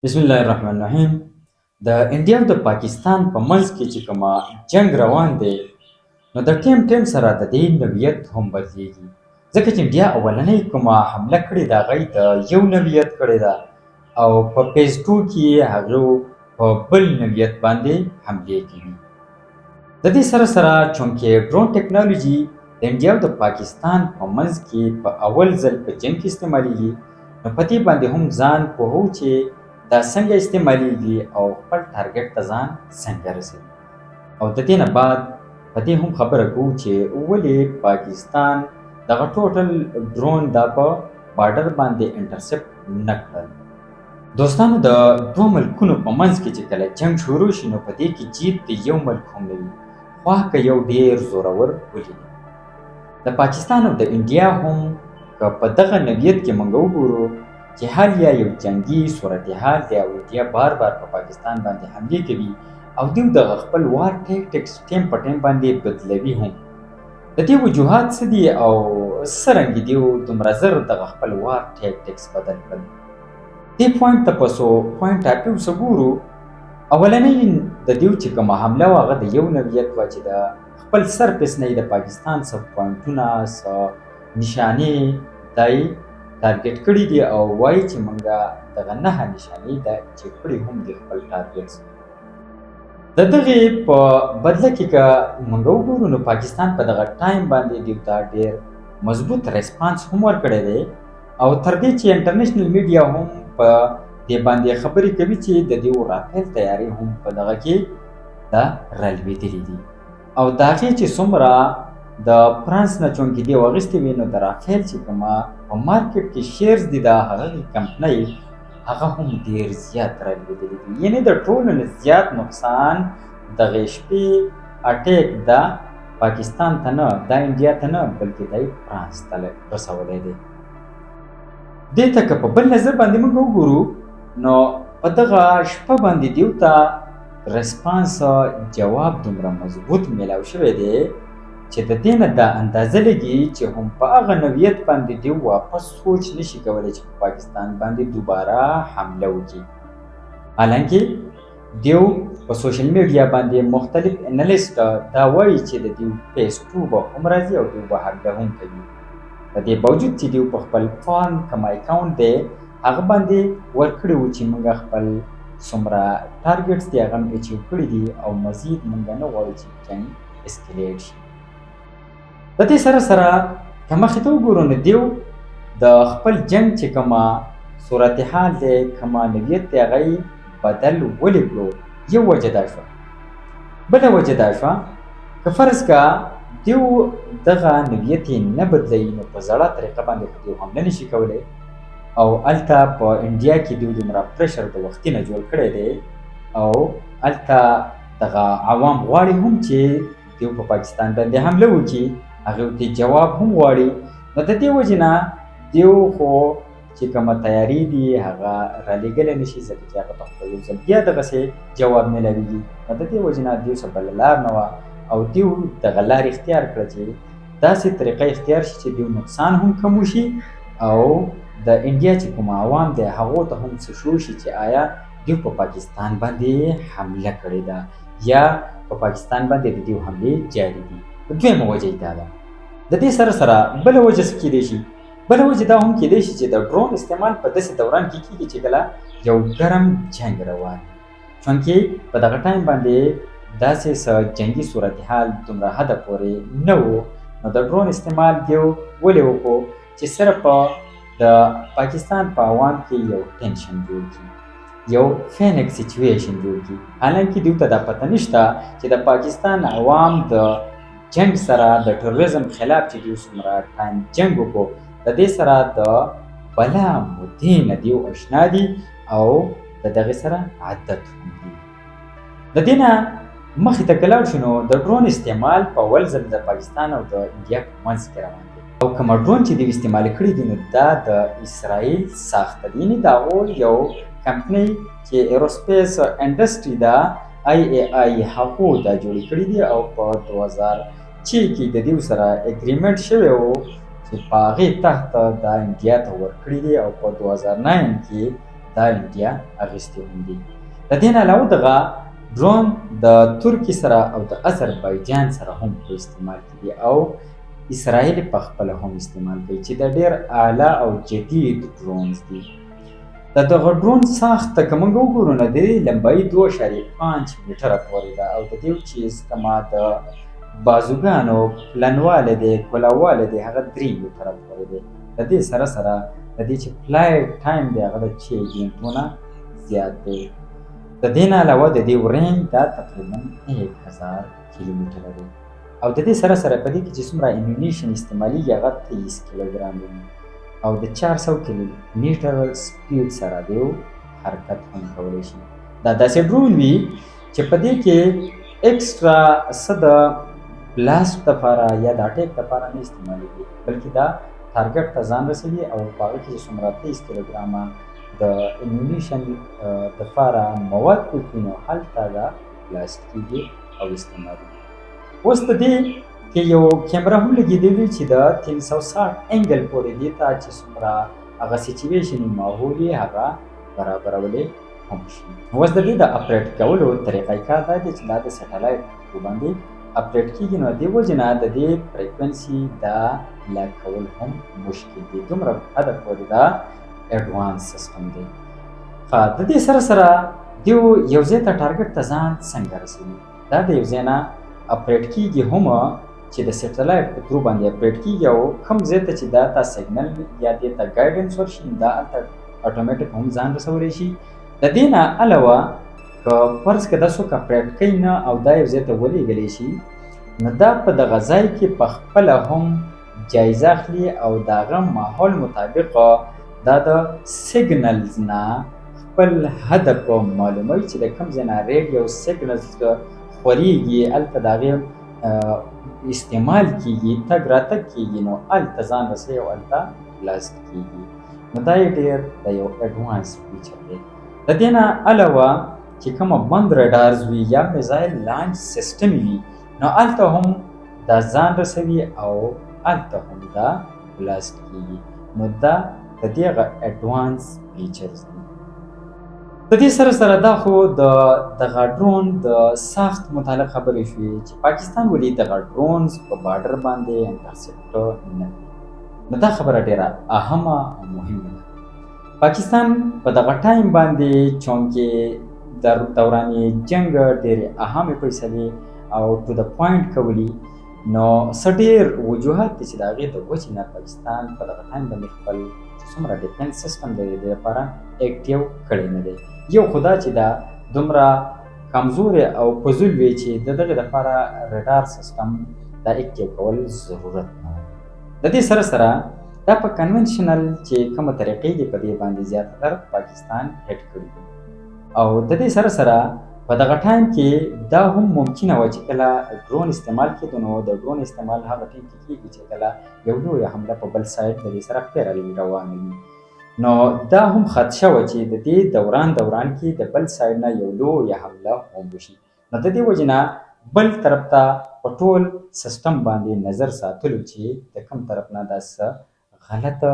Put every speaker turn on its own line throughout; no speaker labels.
بسم الله الرحمن الرحیم. د انډیا او د پاکستان په منځ کې چې کومه جنگ روان دی، نو د ټیم سره د دې نوعیت هم بدلیږي. ځکه چې انډیا اولنۍ کومه حمله کړې ده، هغه د یو نوعیت کړې ده، او په فیز 2 کې هغه په بل نوعیت باندې حملې کوي. د دې سره چونکې ډرون ټیکنالوژي د انډیا او د پاکستان په منځ کې په اول ځل په جنگ کې استعمالیږي، نو په دې باندې هم ځان پوهو چې دا څنګه استعمالیږي او خپل ټارګټ ته ځان څنګه رسوي. او د دې نه بعد په دې هم خبره کوو چې ولې پاکستان دغه ټوټل ډرون دا په بارډر باندې انټرسپټ نه کړل. دوستانو، د دوه ملکونو په منځ کې چې کله جنگ شروع شي، نو په دې کې جیت د یو ملک هم نه وي، خوا که یو ډېر زورور ولري. د پاکستان او د انډیا هم که په دغه نوعیت کې موږ وګورو چې حال یا یو جنگي صورتحال دی او انډیا بار په پاکستان باندې حملې کوي، او دوی دغه خپل وار ټیکټکس ټیم په ټیم باندې بدلوي هم. د دې وجوهات څه دي او څرنګه دوی دومره زر دغه خپل وار ټیکټکس بدل کړل؟ دې پوینټ ته په څو پوینټ ټاپو وګورو. اولنۍ د دوی چې کومه حمله وه، هغه د یو نوعیت وه چې د خپل سرفیس نه د پاکستان څه پوینټونه څه نشانې دای ټارګټ کړي دي، او وایي چې موږ دغه 9 نشانې د چیک کړي هم دي خپل ټارګټس. د دغې په بدله کې که موږ وګورو، نو پاکستان په دغه ټایم باندې دوی ته ډېر مضبوط ریسپانس هم ورکړی دی، او تر دې چې انټرنیشنل میډیا هم په دې باندې خبرې کوي چې د دې رافیل تیاری هم په دغه کې دا رالوېدلي دي، او د هغې چې څومره د فرانس نه چونکې دی واغستې وي، نو د رافیل چې کومه په مارکیټ کې شیرز دي د هغې کمپنۍ، هغه هم ډېر زیات رالوېدلي دي. یعنې د ټولو نه زیات نقصان دغې شپې اټیک د پاکستان ته نه، د انډیا ته نه، بلکې دی فرانس ته رسولی دی. دې ته که په بل نظر باندې موږ وګورو، نو په دغه شپه باندې دیو ته ریسپانس جواب دومره مضبوط میلاو شوی دی چې د دې نه دا اندازه لګي چې هم په هغه نوعیت باندې دیو واپس سوچ نشي کولی چې په پاکستان باندې دوباره حمله وکړي. حالانکه دیو په سوشل میډیا باندې مختلف انالیست دا وایي چې د دیو فیس 2 به هم راځي او دیو به حمله هم کوي. په دې باوجود چې دیو په خپل فان کوم اکاونټ دی هغه باندې ورکړي وو چې موږ خپل څومره ټارګټس دي هغه اچیو کړي دي، او مزید موږ نه غواړو چې جنګ اسکلیټ شي. د دې سره که مخې ته وګورو، نو دیو د خپل جنګ چې کومه صورتحال دی، کومه نوعیت دی، هغه یې بدل ولې کړو؟ یو وجه دا شوه. بله وجه دا شوه که فرض که دیو دغه نوعیت یې نه بدلوي، نو په زړه طریقه باندې خو دیو حمله نشي کولی، او هلته په انډیا کې دیو دومره پریشر د وختي نه جوړ کړی دی، او هلته دغه عوام غواړي هم چې دیو په پاکستان باندې حمله وکړي، هغې ورته جواب هم غواړي. نو د دې وجې نه دیو خو چې کومه تیاري دي هغه رالېږلی نه شي، ځکه چې هغه ته خو یو ځل بیا دغسې جواب میلاویږي. نو د دې وجې نه دیو څه بله لار نه وه، او دیو دغه لار اختیار کړه چې داسې طریقه اختیار شي چې دیو نقصان هم کم وشي، او د انډیا چې کوم عوام دی هغو ته هم څه شو شي چې آیا دیو په پاکستان باندې حمله کړې ده یا په پاکستان باندې د دیو حملې جاري دي. دویمه وجه یې دا ده. د دې سره بله وجه څه کیدی شي؟ بله وجه دا هم کیدی شي چې د ډرون استعمال په داسې دوران کې کیږي چې کله یو ګرم جنګ روان وي، چونکې په دغه ټایم باندې داسې څه جنګي صورتحال دومره حده پورې نه و. نو د ډرون استعمال دیو ولې وکړو چې صرف د پاکستان په عوام کې یو ټینشن جوړ کړي، یو فینک سچویشن جوړ کړي. حالانکه دیو ته دا پته نشته چې د پاکستان عوام د جنگ سره د ټروریزم خلاف چې دیو څومره ټایم جنګ وکړو، د دې سره د بلا مودې نه دیو اشنا دي، او د دغې سره عادت هم دي. د دې نه مخې ته که لاړ شو، نو د ډرون استعمال په اول ځل د پاکستان او د انډیا په منځ کې روان دی، او کومه ډرون چې دوی استعمال کړي دي، نو دا د اسرائیل ساخته دي. یعنې د هغو یو کمپنۍ چې ایروسپیس انډسټري ده IAI هغو دا جوړې کړي دي، او په 2006 کې د دوی سره اګریمنټ شوی و چې په هغې تحت دا انډیا ته ورکړي دي، او په 2009 کې دا انډیا اخیستې هم دي. د دې نه علاوه دغه ډرون د ترکیې سره او د اذربایجان سره هم په استعمال کې دي او اسرائیل په خپله هم استعمال کوي چې د ډېر اعلی او جدید ډرونز دي. د دغه ډرون ساخته که موږ وګورو نو د دې لمبایي 2.5 میټره پورې ده او د دې چیز کما د بازوګانو پلنوالی دی کلاوالی دی هغه 3 میټره پورې دی. د دې سره سره د دې چې فلایټ ټایم دی هغه د 6 ګنټونه زیات دی. د دې نه علاوه د دې رینج دا تقریبا 1000 کیلومتره دی او د دې سره سره په دې کې چې څومره امیونیشن استعمالیږي هغه 23 کیلوګرام دی او د 400 کیلومتر سپیډ سره دی حرکت هم کولی شي. دا داسې ډرون وي چې په دې کې ایکسټرا څه د بلاست دپاره یا د اټیک دپاره نه استعمالیږي بلکې دا ټارګټ ته ځان رسوي او په هغه کې چې څومره 23 کیلوګرامه د امیونیشن دپاره مواد وکړي نو هلته دا بلاست کېږي او استعمالیږي. اوس د دې کې یو کیمره هم لګېدلې چې د 360 انګل پورې دې ته چې څومره هغه سچویشن ماحول یې هغه برابرولی هم شي. اوس د دې د اپریټ کولو طریقه کار دا دی چې دا د سټلایټ باندې اپریټ کېږي نو د دې وجې نه د دې فریکونسي دا لاک کول هم مشکل دي. دومره حده پورې دا ایډوانس سیسټم دی. د دې سره سره دیو یو ځای ته ټارګټ ته ځان څنګه رسوي؟ دا د یو ځای نه اپریټ کېږي هم چې د سټلایټ په ترو باندې اپریټ کېږي او کوم ځای ته چې دا ته سیګنل یا دې ته ګایډنس ورشي دا هلته اټومیټک هم ځان رسولی شي. د دې نه علاوه که فرض که دا څوک اپریټ کوي نه او دا یو ځای ته ولېږلی شي نو دا په دغه ځای کې په خپله هم جایزه اخلي او د هغه ماحول مطابق دا د سیګنلز نه خپل هدف معلوموي چې د کوم ځای نه ریډیو سیګنلز خورېږي هلته د هغې استعمال کېږي تګ راتګ کېږي نو هلته ځان رسوي او هلته بلاست کېږي. نو دا یې ډېر د یو ایډوانس فیچر دی. د دې نه علاوه چې کومه بند رډارز وي یا میزایل لانچ سیسټم وي نو هلته هم دا ځان رسوي او هلته هم دا بلاست کېږي. نو دا د دې هغه ایډوانس فیچرز دي. د دې سره سره دا خو د دغه ډرون د ساخت متعلق خبرې شوې چې پاکستان ولې دغه ډرونز په بارډر باندې انټرسپټ نه کړي. نو دا خبره ډېره اهمه او مهمه ده. پاکستان په دغه ټایم باندې چونکې د دوران جنګ ډېرې اهمې فیصلې او ټو د پوینټ کولي نو څه ډېر وجوهات دي چې د هغې د وجې نه پاکستان په دغه ټایم باندې خپل څومره ډیفنس سیسټم دی د دې لپاره اکټیو کړی نه دی. یو خو دا چې دا دومره کمزورې او فضول وي چې د دغې لپاره رډار سیسټم دا اکټیو کول ضرورت نه و. د دې سره سره دا په کنونشنل چې کومه طریقې دي په دې باندې زیاتره پاکستان هیډ کړي دي او د دې سره سره په دغه ټایم کې دا هم ممکنه وه چې کله ډرون استعمال کېدو نو د ډرون استعمال هغه ټایم کې کېږي چې کله یو لویه حمله په بل سایډ د دې سره پیرل روانه وي. نو دا هم خدشه وه چې د دې دوران کې د بل سایډ نه یو لویه حمله هم وشي. نو د دې وجې نه بل طرف ته په ټول سیسټم باندې نظر ساتلو چې د کوم طرف نه دا څه غلطه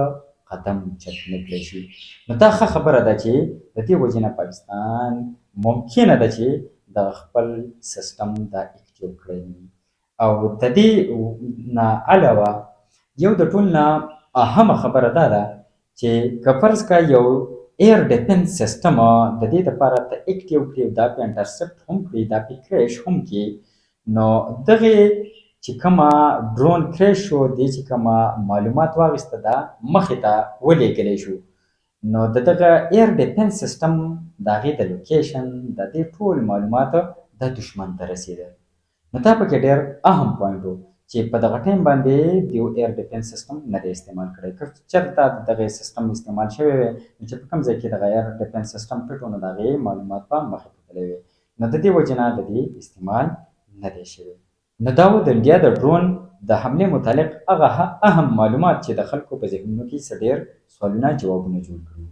قدم چت نه کړی شي. نو دا ښه خبره ده چې د دې وجې نه پاکستان ممکنه ده چې د خپل سیسټم دا اکټیو کړی او د دې نه علاوه یو د ټول نه اهمه خبره دا ده چې که فرض که یو ایر ډیفنس سیسټم د دې دپاره ته اکټیو کړي دا پې انټرسپټ هم کړي دا پې کریش هم کړي نو دغې چې کومه ډرون کریش شو دې چې کومه معلومات واخیسته دا مخې ته ولېږلی شو نو د دغه ایر ډیفنس سیسټم د هغې د لوکیشن د دې ټول معلومات د دشمن ته رسېدل. نو دا پکې ډېر اهم پوینټ و چې په دغه ټایم باندې د یو ایر ډیفنس سیسټم نه دی استعمال کړی. که چېرته د دغې سیسټم استعمال شوی وی نو چې په کوم ځای کې دغه ایر ډیفنس سیسټم پټ و نو د هغې معلومات به مخې ته تللی وی. نو د دې وجې نه د دې استعمال نه دی شوی. نو دا و د انډیا د ډرون د حملې متعلق هغه اهم معلومات چې د خلکو په ذهنونو کې څه ډېر سوالونه جوابونه جوړ کړي.